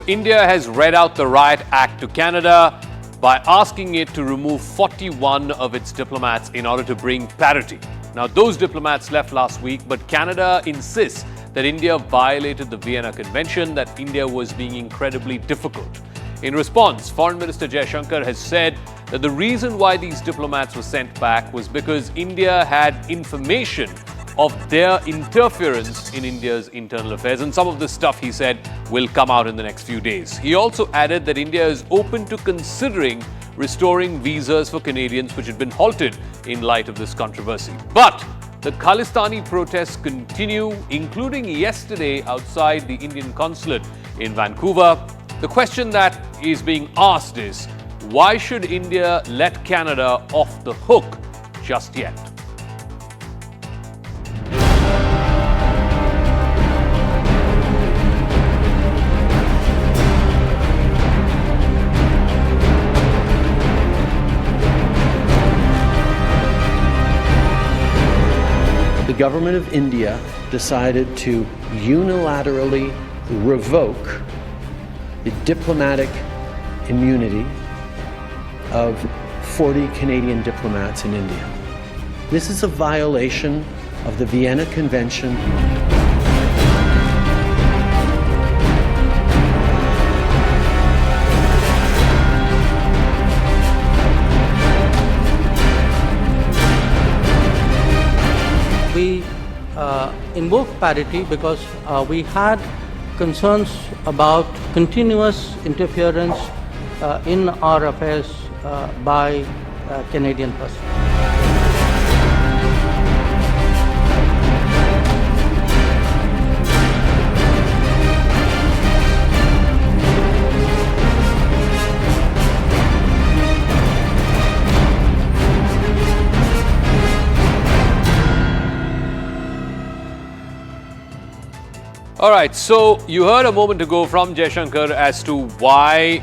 India has read out the Riot Act to Canada by asking it to remove 41 of its diplomats in order to bring parity. Now, those diplomats left last week, but Canada insists that India violated the Vienna Convention, that India was being incredibly difficult. In response, Foreign Minister S Jaishankar has said that the reason why these diplomats were sent back was because India had information of their interference in India's internal affairs. And some of this stuff, he said, will come out in the next few days. He also added that India is open to considering restoring visas for Canadians which had been halted in light of this controversy. But the Khalistani protests continue, including yesterday outside the Indian consulate in Vancouver. The question that is being asked is, why should India let Canada off the hook just yet? The government of India decided to unilaterally revoke the diplomatic immunity of 40 Canadian diplomats in India. This is a violation of the Vienna Convention. We invoked parity because we had concerns about continuous interference in our affairs by Canadian persons. All right, so you heard a moment ago from Jaishankar as to why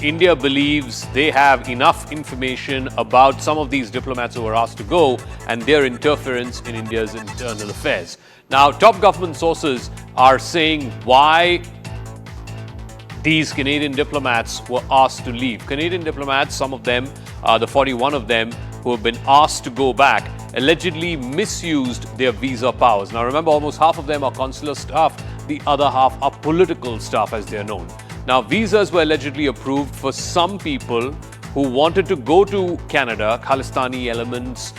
India believes they have enough information about some of these diplomats who were asked to go and their interference in India's internal affairs. Now, top government sources are saying why these Canadian diplomats were asked to leave. Canadian diplomats, some of them, the 41 of them who have been asked to go back, allegedly misused their visa powers. Now, remember, almost half of them are consular staff. The other half are political staff, as they are known. Now, visas were allegedly approved for some people who wanted to go to Canada, Khalistani elements,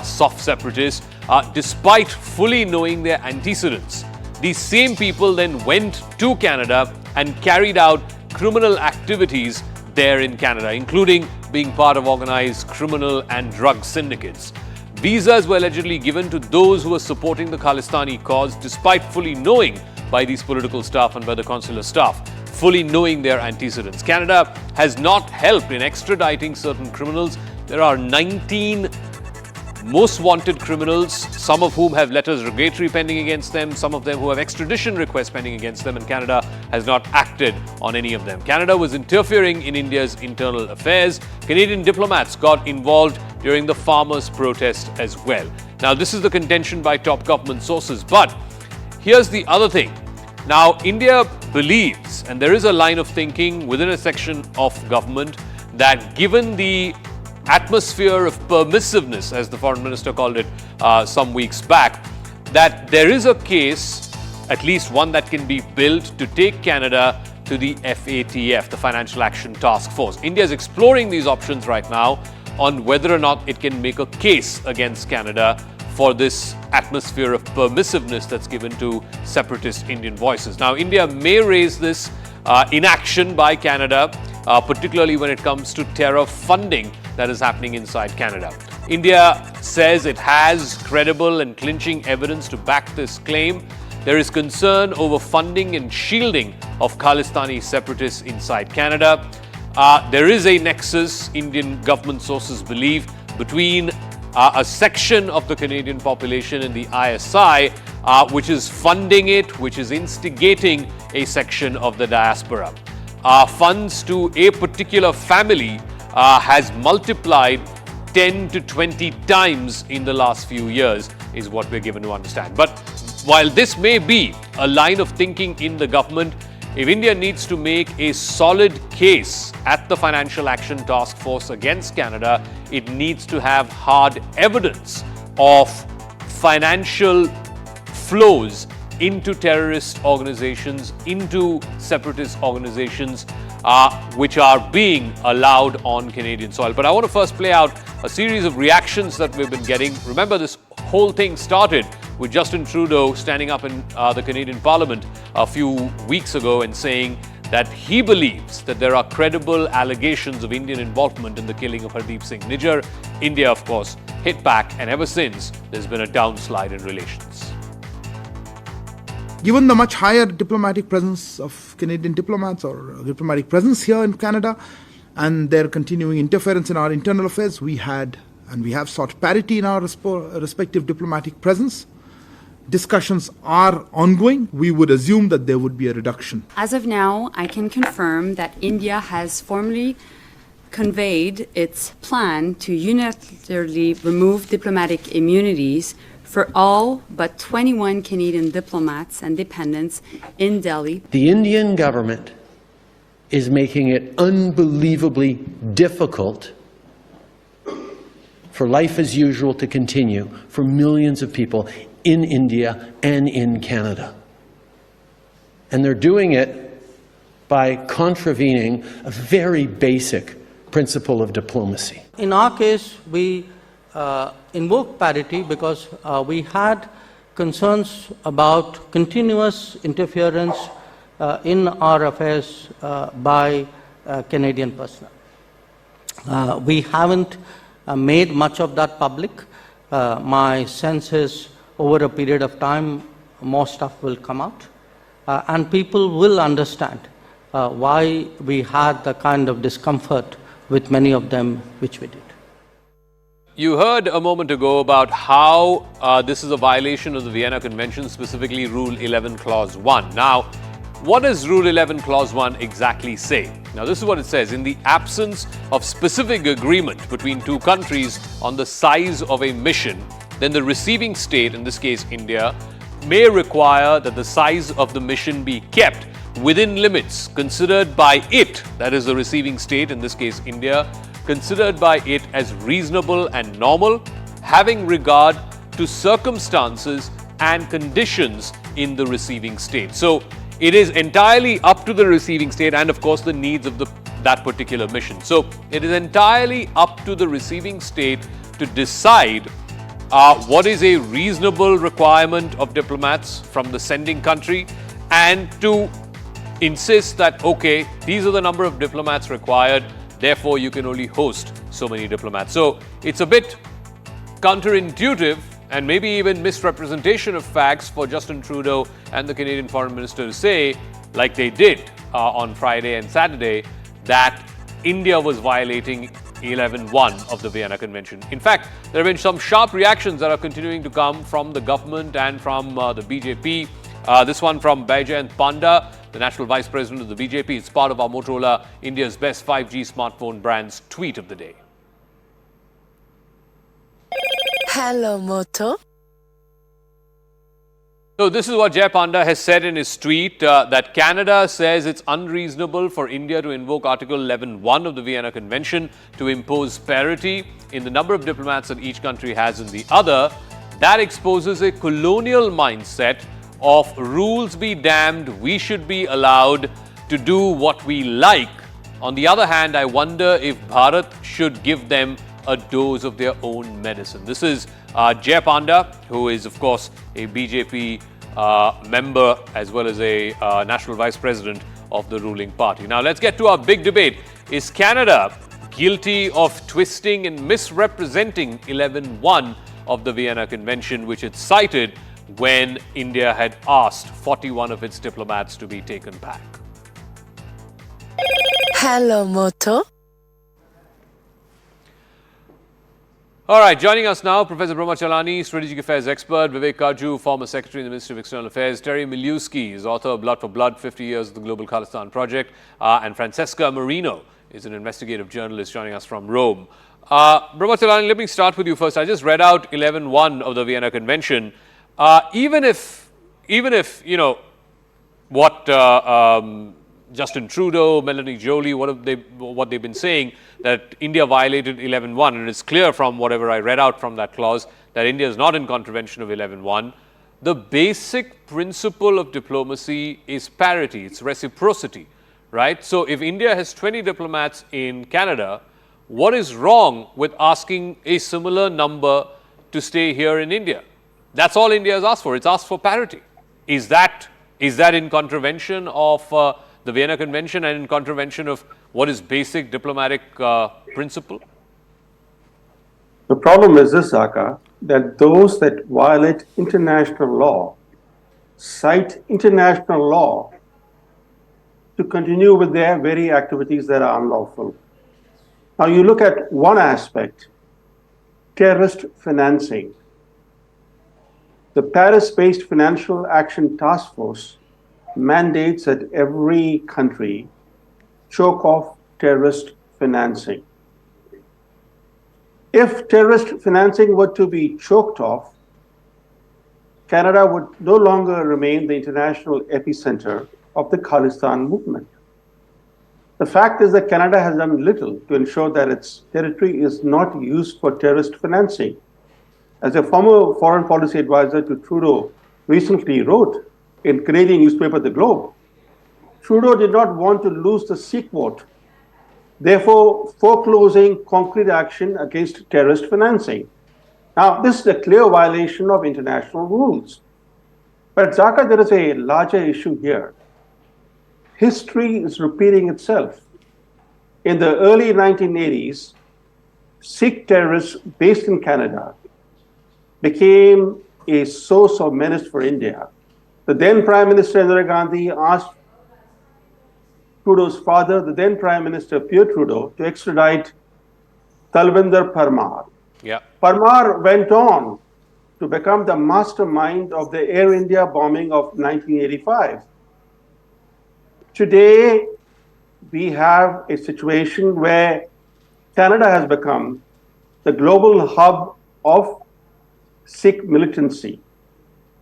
soft separatists, despite fully knowing their antecedents. These same people then went to Canada and carried out criminal activities there in Canada, including being part of organized criminal and drug syndicates. Visas were allegedly given to those who were supporting the Khalistani cause, despite fully knowing by these political staff and by the consular staff, fully knowing their antecedents. Canada has not helped in extraditing certain criminals. There are 19 most wanted criminals, some of whom have letters regulatory pending against them, some of them who have extradition requests pending against them, and Canada has not acted on any of them. Canada was interfering in India's internal affairs. Canadian diplomats got involved during the farmers' protest as well. Now, this is the contention by top government sources, but here's the other thing. Now, India believes, and there is a line of thinking within a section of government, that given the atmosphere of permissiveness, as the foreign minister called it some weeks back, that there is a case, at least one that can be built, to take Canada to the FATF, the Financial Action Task Force. India is exploring these options right now on whether or not it can make a case against Canada for this atmosphere of permissiveness that's given to separatist Indian voices. Now, India may raise this inaction by Canada, particularly when it comes to terror funding that is happening inside Canada. India says it has credible and clinching evidence to back this claim. There is concern over funding and shielding of Khalistani separatists inside Canada. There is a nexus, Indian government sources believe, between a section of the Canadian population in the ISI, which is funding it, which is instigating a section of the diaspora. Funds to a particular family has multiplied 10 to 20 times in the last few years, is what we're given to understand. But while this may be a line of thinking in the government, if India needs to make a solid case at the Financial Action Task Force against Canada, it needs to have hard evidence of financial flows into terrorist organizations, into separatist organizations, which are being allowed on Canadian soil. But I want to first play out a series of reactions that we've been getting. Remember, this whole thing started with Justin Trudeau standing up in the Canadian Parliament a few weeks ago and saying that he believes that there are credible allegations of Indian involvement in the killing of Hardeep Singh Nijjar. India, of course, hit back, and ever since, there's been a downslide in relations. Given the much higher diplomatic presence of Canadian diplomats or diplomatic presence here in Canada and their continuing interference in our internal affairs, we have sought parity in our respective diplomatic presence. Discussions are ongoing. We would assume that there would be a reduction. As of now, I can confirm that India has formally conveyed its plan to unilaterally remove diplomatic immunities for all but 21 Canadian diplomats and dependents in Delhi. The Indian government is making it unbelievably difficult for life as usual to continue for millions of people in India and in Canada. And they're doing it by contravening a very basic principle of diplomacy. In our case, we invoked parity because we had concerns about continuous interference in our affairs by Canadian personnel. We haven't made much of that public. My sense is over a period of time, more stuff will come out and people will understand why we had the kind of discomfort with many of them which we did. You heard a moment ago about how this is a violation of the Vienna Convention, specifically Rule 11, Clause 1. Now, what does Rule 11, Clause 1 exactly say? Now, this is what it says. In the absence of specific agreement between two countries on the size of a mission, then the receiving state, in this case India, may require that the size of the mission be kept within limits considered by it, that is the receiving state, in this case India, considered by it as reasonable and normal, having regard to circumstances and conditions in the receiving state. So it is entirely up to the receiving state and, of course, the needs of that particular mission. So it is entirely up to the receiving state to decide what is a reasonable requirement of diplomats from the sending country and to insist that, okay, these are the number of diplomats required, therefore you can only host so many diplomats. So it's a bit counterintuitive and maybe even misrepresentation of facts for Justin Trudeau and the Canadian Foreign Minister to say, like they did on Friday and Saturday, that India was violating 11.1 of the Vienna Convention. In fact, there have been some sharp reactions that are continuing to come from the government and from the BJP. This one from Baijayant Panda, the National Vice President of the BJP. It's part of our Motorola India's Best 5G Smartphone Brands tweet of the day. Hello, Moto. So this is what Jay Panda has said in his tweet, that Canada says it's unreasonable for India to invoke Article 11.1 of the Vienna Convention to impose parity in the number of diplomats that each country has in the other. That exposes a colonial mindset of rules be damned, we should be allowed to do what we like. On the other hand, I wonder if Bharat should give them a dose of their own medicine. This is Jay Panda, who is, of course, a BJP member as well as a national vice president of the ruling party. Now, let's get to our big debate. Is Canada guilty of twisting and misrepresenting 11.1 of the Vienna Convention, which it cited when India had asked 41 of its diplomats to be taken back? Hello, Moto. All right, joining us now, Professor Brahmachalani, Strategic Affairs expert, Vivek Kaju, former Secretary in the Ministry of External Affairs, Terry Milewski is author of Blood for Blood, 50 Years of the Global Khalistan Project, and Francesca Marino is an investigative journalist joining us from Rome. Brahmachalani, let me start with you first. I just read out 11.1 of the Vienna Convention. Even if, you know, what Justin Trudeau, Melanie Joly, what they've been saying, that India violated 11.1, and it's clear from whatever I read out from that clause that India is not in contravention of 11.1. The basic principle of diplomacy is parity, it's reciprocity, right? So if India has 20 diplomats in Canada, what is wrong with asking a similar number to stay here in India? That's all India has asked for. It's asked for parity. Is that in contravention of the Vienna Convention and in contravention of what is basic diplomatic principle? The problem is this, Aka, that those that violate international law cite international law to continue with their very activities that are unlawful. Now you look at one aspect, terrorist financing. The Paris-based Financial Action Task Force mandates that every country choke off terrorist financing. If terrorist financing were to be choked off, Canada would no longer remain the international epicenter of the Khalistan movement. The fact is that Canada has done little to ensure that its territory is not used for terrorist financing. As a former foreign policy advisor to Trudeau recently wrote in Canadian newspaper The Globe, Trudeau did not want to lose the Sikh vote, therefore foreclosing concrete action against terrorist financing. Now, this is a clear violation of international rules. But at Zaka, there is a larger issue here. History is repeating itself. In the early 1980s, Sikh terrorists based in Canada became a source of menace for India. The then Prime Minister Indira Gandhi asked Trudeau's father, the then Prime Minister Pierre Trudeau, to extradite Talvinder Parmar. Yeah. Parmar went on to become the mastermind of the Air India bombing of 1985. Today, we have a situation where Canada has become the global hub of Sikh militancy.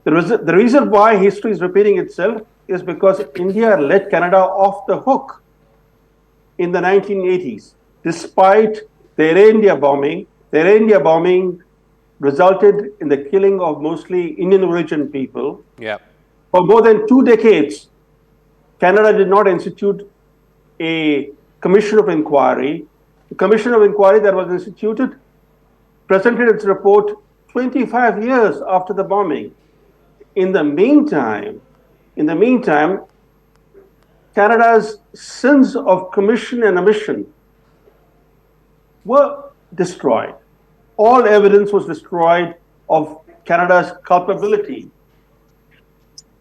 The reason why history is repeating itself is because India let Canada off the hook in the 1980s, despite the Air India bombing. The Air India bombing resulted in the killing of mostly Indian origin people. Yeah. For more than 2 decades, Canada did not institute a commission of inquiry. The commission of inquiry that was instituted presented its report 25 years after the bombing. In the meantime, Canada's sins of commission and omission were destroyed. All evidence was destroyed of Canada's culpability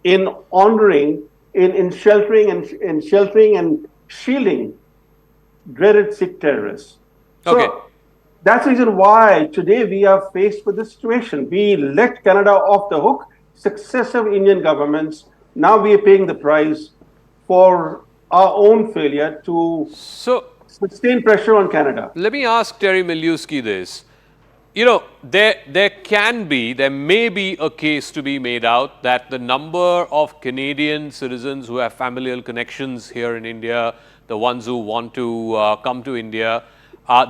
in honoring, in sheltering and shielding dreaded Sikh terrorists. Okay. So that's the reason why today we are faced with this situation. We let Canada off the hook. Successive Indian governments, now we are paying the price for our own failure to sustain pressure on Canada. Let me ask Terry Miliuski this. You know, there may be a case to be made out that the number of Canadian citizens who have familial connections here in India, the ones who want to come to India,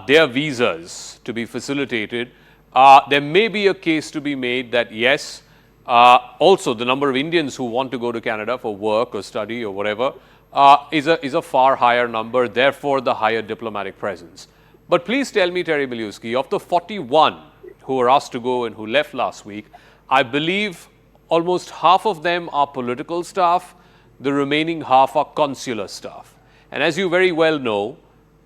their visas to be facilitated, there may be a case to be made that yes, also the number of Indians who want to go to Canada for work or study or whatever is a far higher number, therefore the higher diplomatic presence. But please tell me, Terry Miliuski, of the 41 who were asked to go and who left last week, I believe almost half of them are political staff, the remaining half are consular staff. And as you very well know,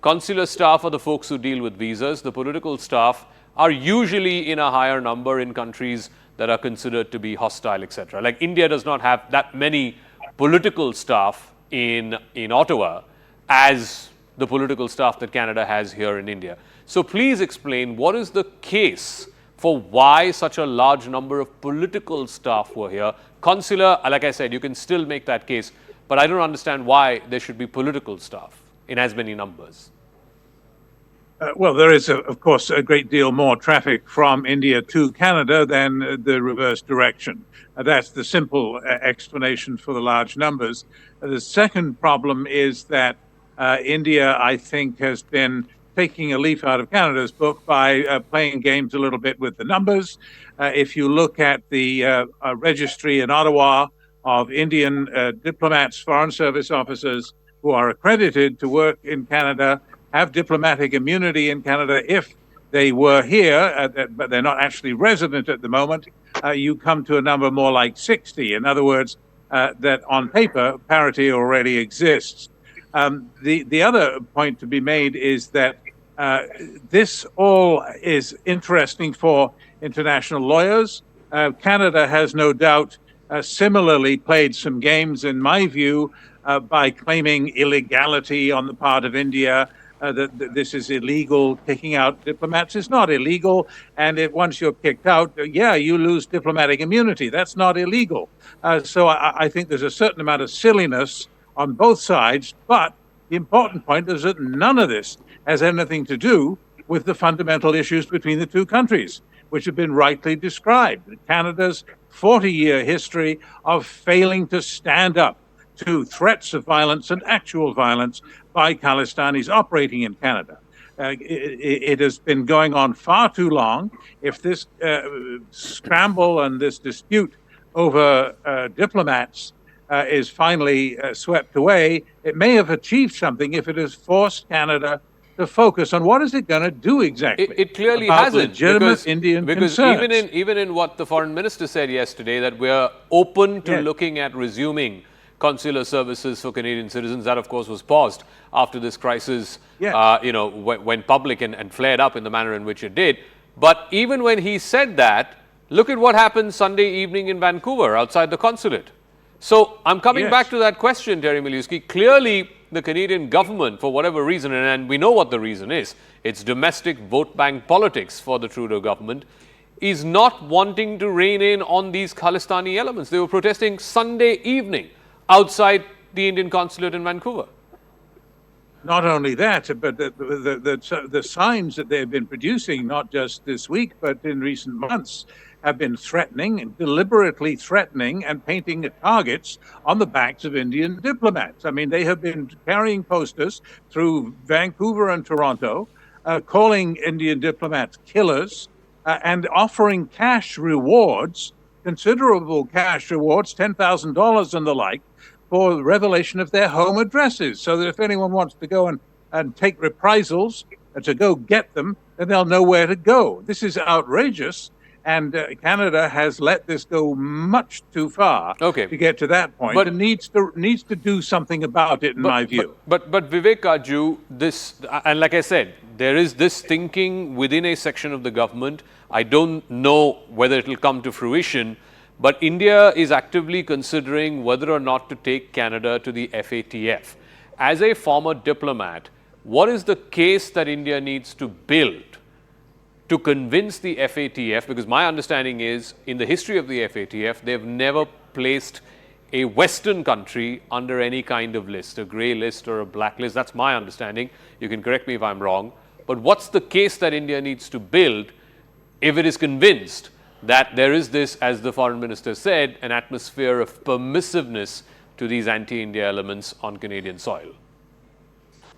consular staff are the folks who deal with visas. The political staff are usually in a higher number in countries that are considered to be hostile, etc. Like India does not have that many political staff in Ottawa as the political staff that Canada has here in India. So please explain, what is the case for why such a large number of political staff were here? Consular, like I said, you can still make that case, but I don't understand why there should be political staff in as many numbers. Well, there is, of course, a great deal more traffic from India to Canada than the reverse direction. That's the simple explanation for the large numbers. The second problem is that India, I think, has been taking a leaf out of Canada's book by playing games a little bit with the numbers. If you look at the registry in Ottawa of Indian diplomats, foreign service officers who are accredited to work in Canada, have diplomatic immunity in Canada if they were here, but they're not actually resident at the moment, you come to a number more like 60. In other words, that on paper, parity already exists. The other point to be made is that this all is interesting for international lawyers. Canada has no doubt similarly played some games, in my view, by claiming illegality on the part of India. That this is illegal. Kicking out diplomats is not illegal, and once you're kicked out, you lose diplomatic immunity. That's not illegal. So I think there's a certain amount of silliness on both sides, but the important point is that none of this has anything to do with the fundamental issues between the two countries, which have been rightly described. Canada's 40-year history of failing to stand up to threats of violence and actual violence by Khalistanis operating in Canada. It has been going on far too long. If this scramble and this dispute over diplomats is finally swept away, it may have achieved something if it has forced Canada to focus on what is it going to do exactly. It clearly about hasn't, legitimate Indian because concerns. even in what the foreign minister said yesterday, that we're open to looking at resuming consular services for Canadian citizens. That, of course, was paused after this crisis, went public and flared up in the manner in which it did. But even when he said that, look at what happened Sunday evening in Vancouver outside the consulate. So I'm coming back to that question, Terry Miliuski. Clearly, the Canadian government, for whatever reason, and we know what the reason is, it's domestic vote bank politics for the Trudeau government, is not wanting to rein in on these Khalistani elements. They were protesting Sunday evening outside the Indian consulate in Vancouver. Not only that, but the signs that they've been producing, not just this week, but in recent months, have been threatening, deliberately threatening, and painting targets on the backs of Indian diplomats. I mean, they have been carrying posters through Vancouver and Toronto, calling Indian diplomats killers, and offering cash rewards, considerable cash rewards, $10,000 and the like, for the revelation of their home addresses, so that if anyone wants to go and take reprisals to go get them, then they'll know where to go. This is outrageous, and Canada has let this go much too far to get to that point, and needs to do something about it, in my view. But Vivek Kaju, this, and like I said, there is this thinking within a section of the government. I don't know whether it will come to fruition, but India is actively considering whether or not to take Canada to the FATF. As a former diplomat, what is the case that India needs to build to convince the FATF? Because my understanding is, in the history of the FATF, they've never placed a Western country under any kind of list, a grey list or a black list. That's my understanding. You can correct me if I'm wrong. But what's the case that India needs to build if it is convinced that there is this, as the foreign minister said, an atmosphere of permissiveness to these anti-India elements on Canadian soil?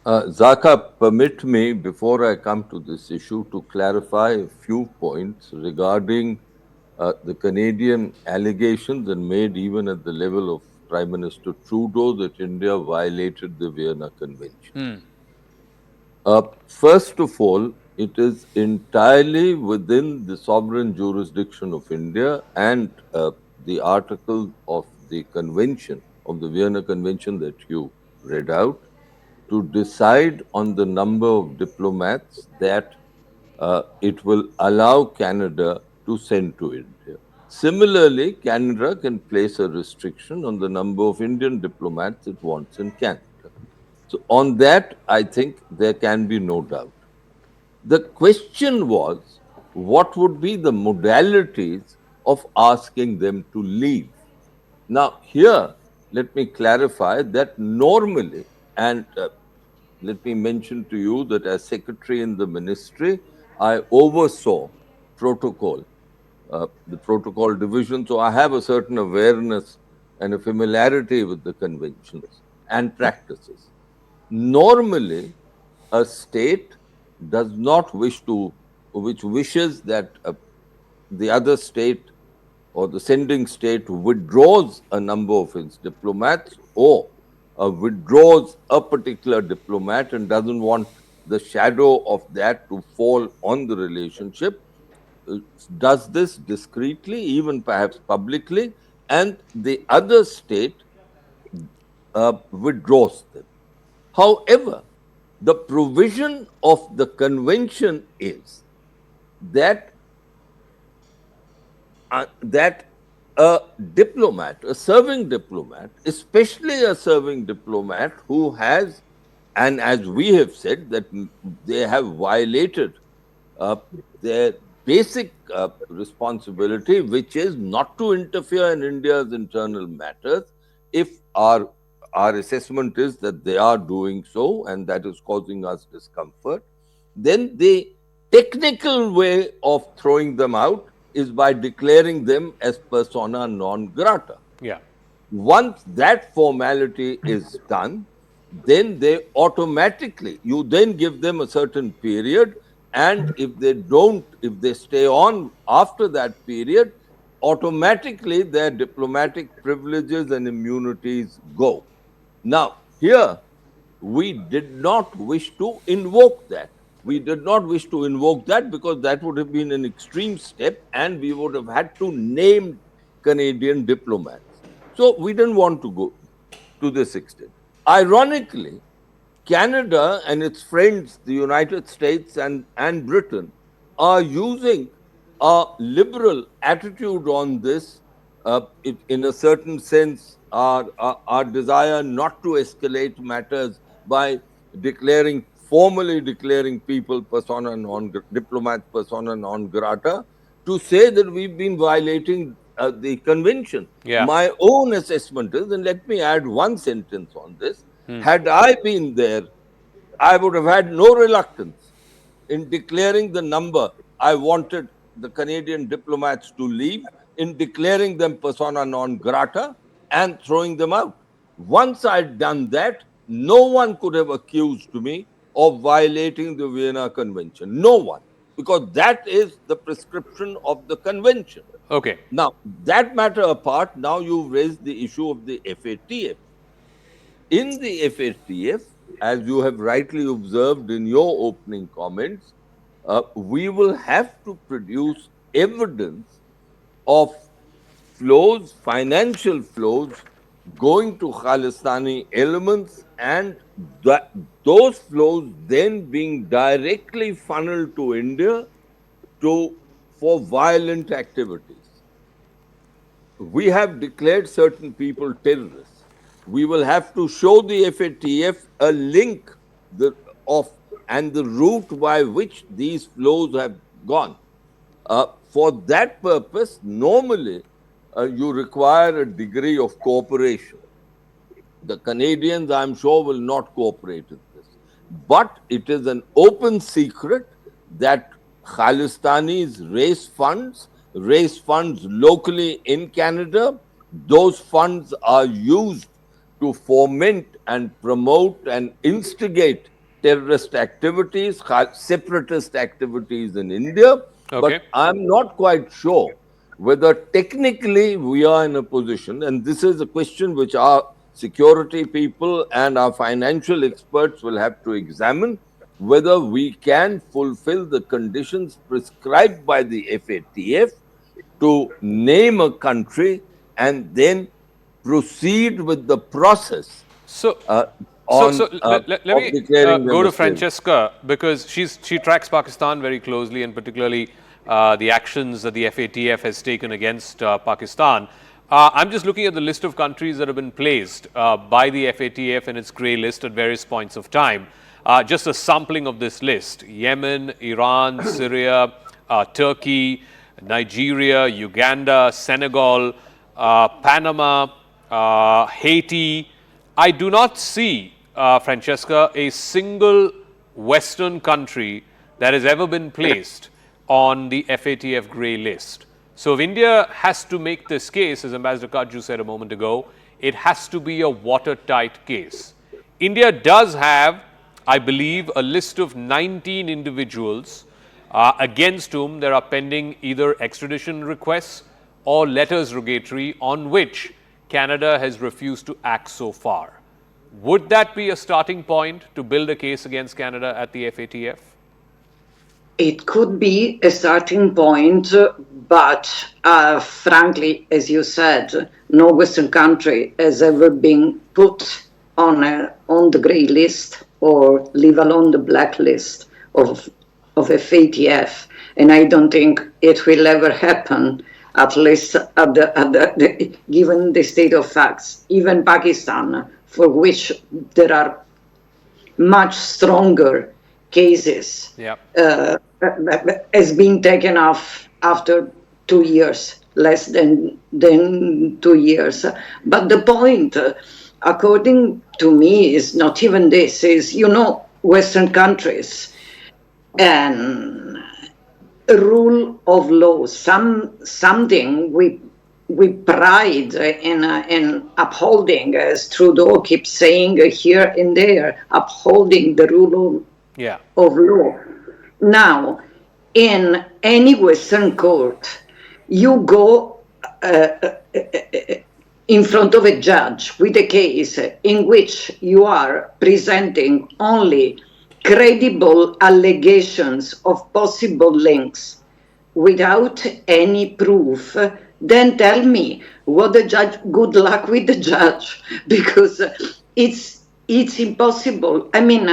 Zaka, permit me, before I come to this issue, to clarify a few points regarding the Canadian allegations, and made even at the level of Prime Minister Trudeau, that India violated the Vienna Convention. First of all, it is entirely within the sovereign jurisdiction of India and the article of the convention, of the Vienna Convention that you read out, to decide on the number of diplomats that it will allow Canada to send to India. Similarly, Canada can place a restriction on the number of Indian diplomats it wants in Canada. So on that, I think there can be no doubt. The question was, what would be the modalities of asking them to leave? Now, here, let me clarify that normally, and let me mention to you that as secretary in the ministry, I oversaw protocol, the protocol division. So I have a certain awareness and a familiarity with the conventions and practices. Normally, a state does not wish to, which wishes that the other state or the sending state withdraws a number of its diplomats or withdraws a particular diplomat and doesn't want the shadow of that to fall on the relationship, does this discreetly, even perhaps publicly, and the other state withdraws them. However, the provision of the convention is that that a diplomat, a serving diplomat, especially a serving diplomat who has, and as we have said, that they have violated their basic responsibility, which is not to interfere in India's internal matters. If our assessment is that they are doing so and that is causing us discomfort, then the technical way of throwing them out is by declaring them as persona non grata. Yeah. Once that formality is done, then they automatically, you then give them a certain period, and if they stay on after that period, automatically their diplomatic privileges and immunities go. Now, here, we did not wish to invoke that. We did not wish to invoke that because that would have been an extreme step and we would have had to name Canadian diplomats. So we didn't want to go to this extent. Ironically, Canada and its friends, the United States and Britain, are using a liberal attitude on this, in a certain sense, our desire not to escalate matters by formally declaring people diplomats persona non grata, to say that we've been violating the convention. Yeah. My own assessment is, and let me add one sentence on this, had I been there, I would have had no reluctance in declaring the number I wanted the Canadian diplomats to leave, in declaring them persona non grata and throwing them out. Once I'd done that, no one could have accused me of violating the Vienna Convention. No one, because that is the prescription of the convention. Okay. Now, that matter apart, now you've raised the issue of the FATF. In the FATF, as you have rightly observed in your opening comments, we will have to produce evidence of flows, financial flows, going to Khalistani elements, and those flows then being directly funneled to India for violent activities. We have declared certain people terrorists. We will have to show the FATF a link and the route by which these flows have gone. For that purpose, normally you require a degree of cooperation. The Canadians, I'm sure, will not cooperate with this. But it is an open secret that Khalistanis raise funds locally in Canada. Those funds are used to foment and promote and instigate terrorist activities, separatist activities in India. Okay. But I'm not quite sure whether technically we are in a position, and this is a question which our security people and our financial experts will have to examine, whether we can fulfill the conditions prescribed by the FATF to name a country and then proceed with the process. Let me go to Francesca, because she tracks Pakistan very closely, and particularly the actions that the FATF has taken against Pakistan. I'm just looking at the list of countries that have been placed by the FATF in its grey list at various points of time. Just a sampling of this list: Yemen, Iran, Syria, Turkey, Nigeria, Uganda, Senegal, Panama, Haiti. I do not see Francesca, a single Western country that has ever been placed on the FATF grey list. So if India has to make this case, as Ambassador Kajju said a moment ago, it has to be a watertight case. India does have, I believe, a list of 19 individuals against whom there are pending either extradition requests or letters rogatory on which Canada has refused to act so far. Would that be a starting point to build a case against Canada at the FATF? It could be a starting point, but frankly, as you said, no Western country has ever been put on the grey list or leave alone the blacklist of FATF, and I don't think it will ever happen. At least given the state of facts, even Pakistan, for which there are much stronger cases, has been taken off after 2 years, less than 2 years. But the point, according to me, is not even this, is, Western countries and rule of law, something we pride in upholding, as Trudeau keeps saying here and there, upholding the rule of law. Now, in any Western court, you go in front of a judge with a case in which you are presenting only credible allegations of possible links without any proof, then tell me what the judge, good luck with the judge, because it's impossible. I mean,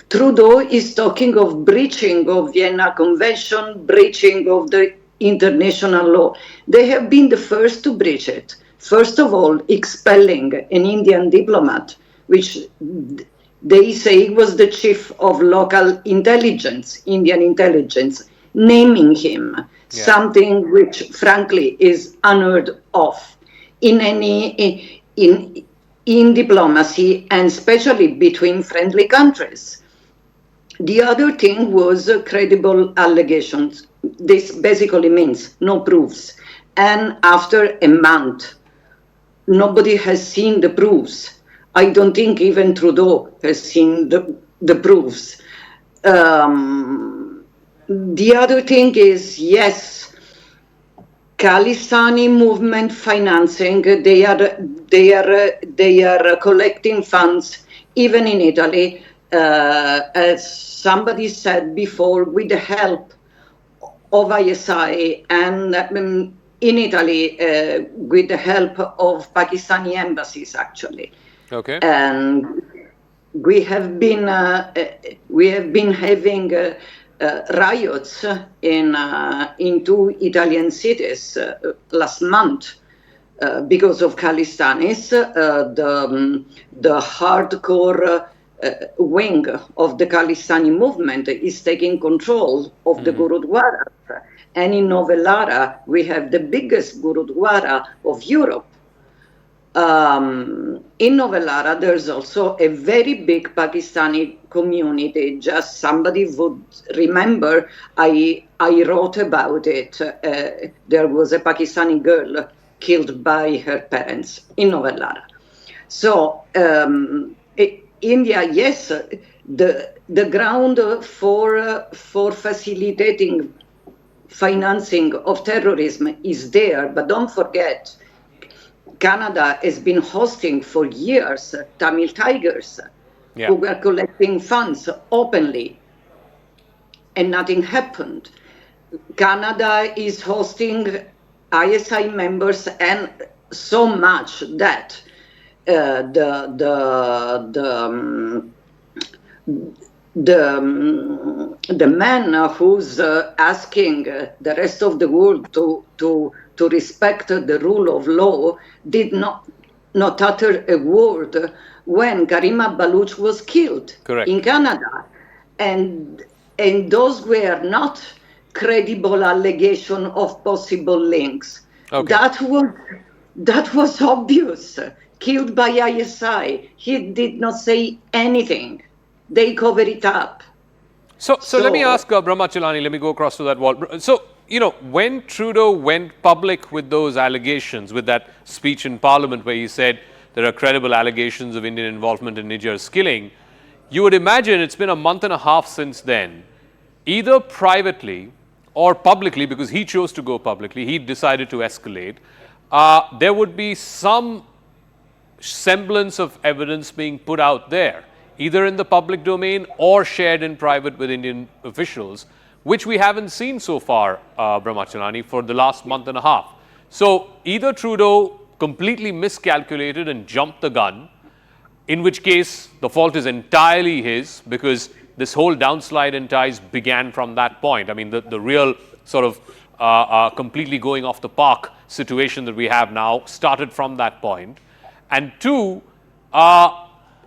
Trudeau is talking of breaching of Vienna Convention, breaching of the international law. They have been the first to breach it. First of all, expelling an Indian diplomat, which they say was the chief of local intelligence, Indian intelligence, naming him, something which, frankly, is unheard of in diplomacy, and especially between friendly countries. The other thing was credible allegations. This basically means no proofs. And after a month, nobody has seen the proofs. I don't think even Trudeau has seen the proofs. The other thing is, yes, Khalistani movement financing, they are collecting funds, even in Italy, as somebody said before, with the help of ISI, and in Italy, with the help of Pakistani embassies, actually. Okay. And we have been having riots in 2 Italian cities last month because of Khalistanis. The hardcore wing of the Khalistani movement is taking control of the Gurudwaras. And in Novellara, we have the biggest Gurudwara of Europe. In Novellara, there's also a very big Pakistani community. Just somebody would remember, I wrote about it. There was a Pakistani girl killed by her parents in Novellara. So India, yes, the ground for facilitating financing of terrorism is there, but don't forget, Canada has been hosting for years Tamil Tigers who were collecting funds openly, and nothing happened. Canada is hosting ISI members, and so much that the man who's asking the rest of the world to respect the rule of law did not utter a word when Karima Baluch was killed in Canada. And those were not credible allegations of possible links. Okay. That was obvious. killed by ISI. He did not say anything. They covered it up. So let me ask Brahmachalani, let me go across to that wall. So, when Trudeau went public with those allegations, with that speech in Parliament where he said there are credible allegations of Indian involvement in Niger's killing, you would imagine it's been a month and a half since then, either privately or publicly, because he chose to go publicly, he decided to escalate, there would be some semblance of evidence being put out there, either in the public domain or shared in private with Indian officials, which we haven't seen so far, Brahmachalani, for the last month and a half. So either Trudeau completely miscalculated and jumped the gun, in which case the fault is entirely his, because this whole downslide in ties began from that point. I mean, the real sort of completely going off the park situation that we have now started from that point. And two,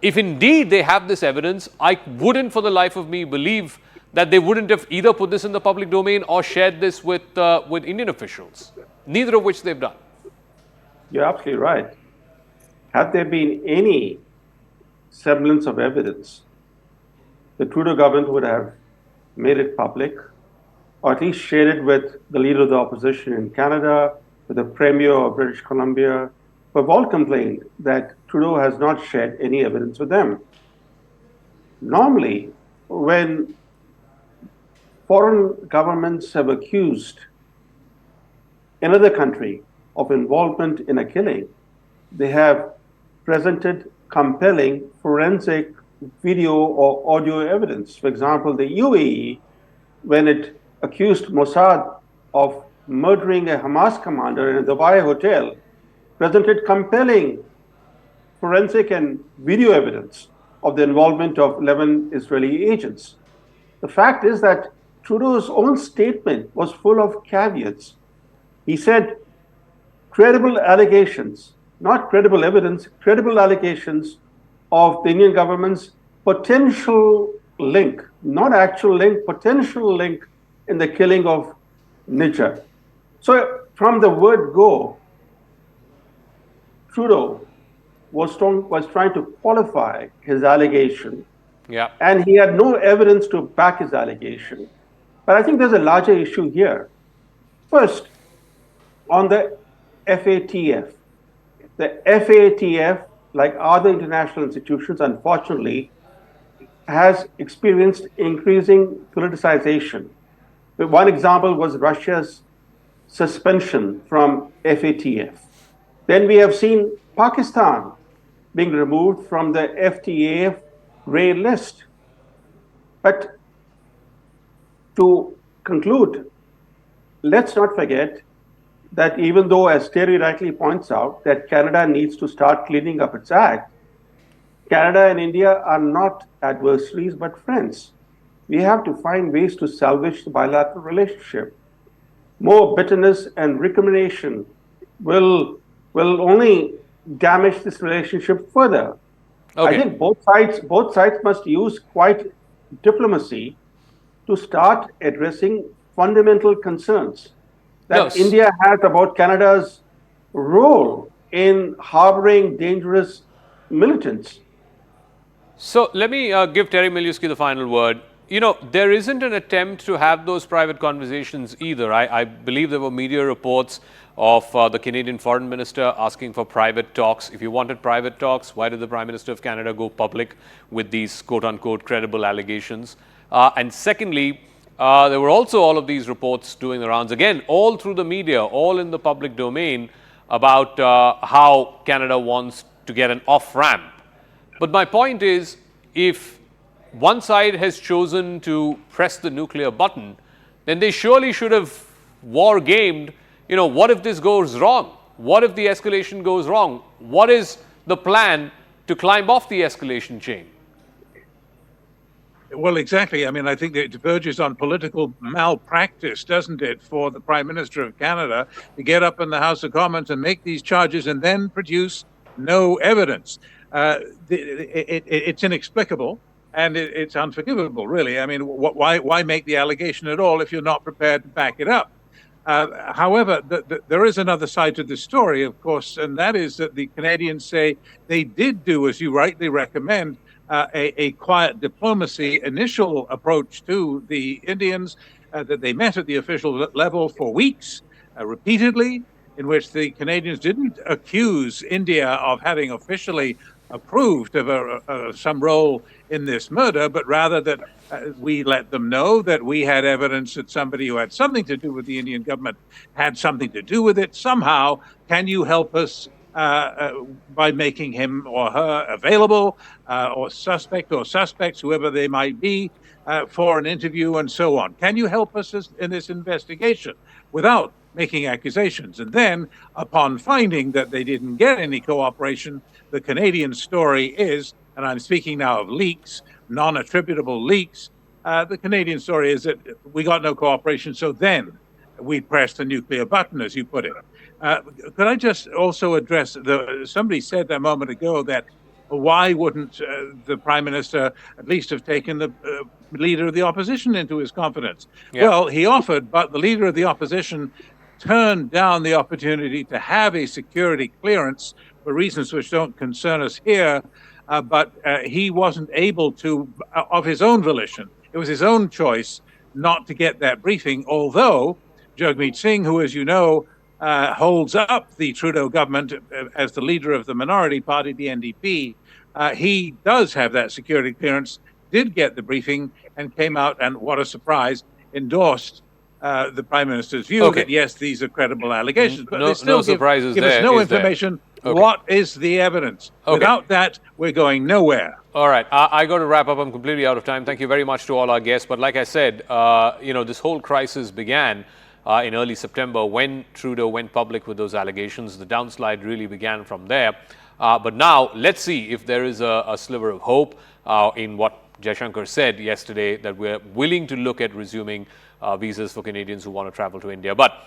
if indeed they have this evidence, I wouldn't for the life of me believe that they wouldn't have either put this in the public domain or shared this with Indian officials, neither of which they've done. You're absolutely right. Had there been any semblance of evidence, the Trudeau government would have made it public, or at least shared it with the leader of the opposition in Canada, with the Premier of British Columbia, who have all complained that Trudeau has not shared any evidence with them. Normally, when foreign governments have accused another country of involvement in a killing, they have presented compelling forensic video or audio evidence. For example, the UAE, when it accused Mossad of murdering a Hamas commander in a Dubai hotel, presented compelling forensic and video evidence of the involvement of 11 Israeli agents. The fact is that Trudeau's own statement was full of caveats. He said, credible allegations, not credible evidence, credible allegations of the Indian government's potential link, not actual link, potential link in the killing of Niger. So from the word go, Trudeau was trying to qualify his allegation. Yeah. And he had no evidence to back his allegation. But I think there's a larger issue here. First, on the FATF. The FATF, like other international institutions, unfortunately, has experienced increasing politicization. One example was Russia's suspension from FATF. Then we have seen Pakistan being removed from the FATF grey list. But to conclude, let's not forget that even though, as Terry rightly points out, that Canada needs to start cleaning up its act, Canada and India are not adversaries but friends. We have to find ways to salvage the bilateral relationship. More bitterness and recrimination will only damage this relationship further. Okay. I think both sides must use quite diplomacy to start addressing fundamental concerns that India has about Canada's role in harboring dangerous militants. So let me give Terry Miliuski the final word. There isn't an attempt to have those private conversations either. I believe there were media reports of the Canadian Foreign Minister asking for private talks. If you wanted private talks, why did the Prime Minister of Canada go public with these quote-unquote credible allegations? And secondly, there were also all of these reports doing the rounds, again, all through the media, all in the public domain, about how Canada wants to get an off-ramp. But my point is, if one side has chosen to press the nuclear button, then they surely should have war-gamed, what if this goes wrong? What if the escalation goes wrong? What is the plan to climb off the escalation chain? Well, exactly. I mean, I think it verges on political malpractice, doesn't it, for the Prime Minister of Canada to get up in the House of Commons and make these charges and then produce no evidence. It's inexplicable and it's unforgivable, really. I mean, why make the allegation at all if you're not prepared to back it up? However, there is another side to the story, of course, and that is that the Canadians say they did do, as you rightly recommend, a quiet diplomacy initial approach to the Indians, that they met at the official level for weeks, repeatedly, in which the Canadians didn't accuse India of having officially approved of some role in this murder, but rather that we let them know that we had evidence that somebody who had something to do with the Indian government had something to do with it somehow. Can you help us by making him or her available, or suspect or suspects, whoever they might be, for an interview and so on? Can you help us in this investigation without making accusations? And then, upon finding that they didn't get any cooperation, the Canadian story is, and I'm speaking now of leaks, non-attributable leaks, the Canadian story is that we got no cooperation, so then we pressed the nuclear button, as you put it. Could I just also address, somebody said a moment ago that why wouldn't the Prime Minister at least have taken the leader of the opposition into his confidence? Yeah. Well, he offered, but the leader of the opposition turned down the opportunity to have a security clearance for reasons which don't concern us here, but he wasn't able to, of his own volition. It was his own choice not to get that briefing, although Jagmeet Singh, who, as you know, holds up the Trudeau government as the leader of the minority party, the NDP, he does have that security clearance, did get the briefing, and came out, and what a surprise, endorsed the Prime Minister's view that, yes, these are credible allegations. But they still give us no information. Okay. What is the evidence? Okay. Without that, we're going nowhere. All right. I got to wrap up. I'm completely out of time. Thank you very much to all our guests. But like I said, this whole crisis began in early September when Trudeau went public with those allegations. The downslide really began from there. But now let's see if there is a sliver of hope in what Jaishankar said yesterday, that we're willing to look at resuming visas for Canadians who want to travel to India. But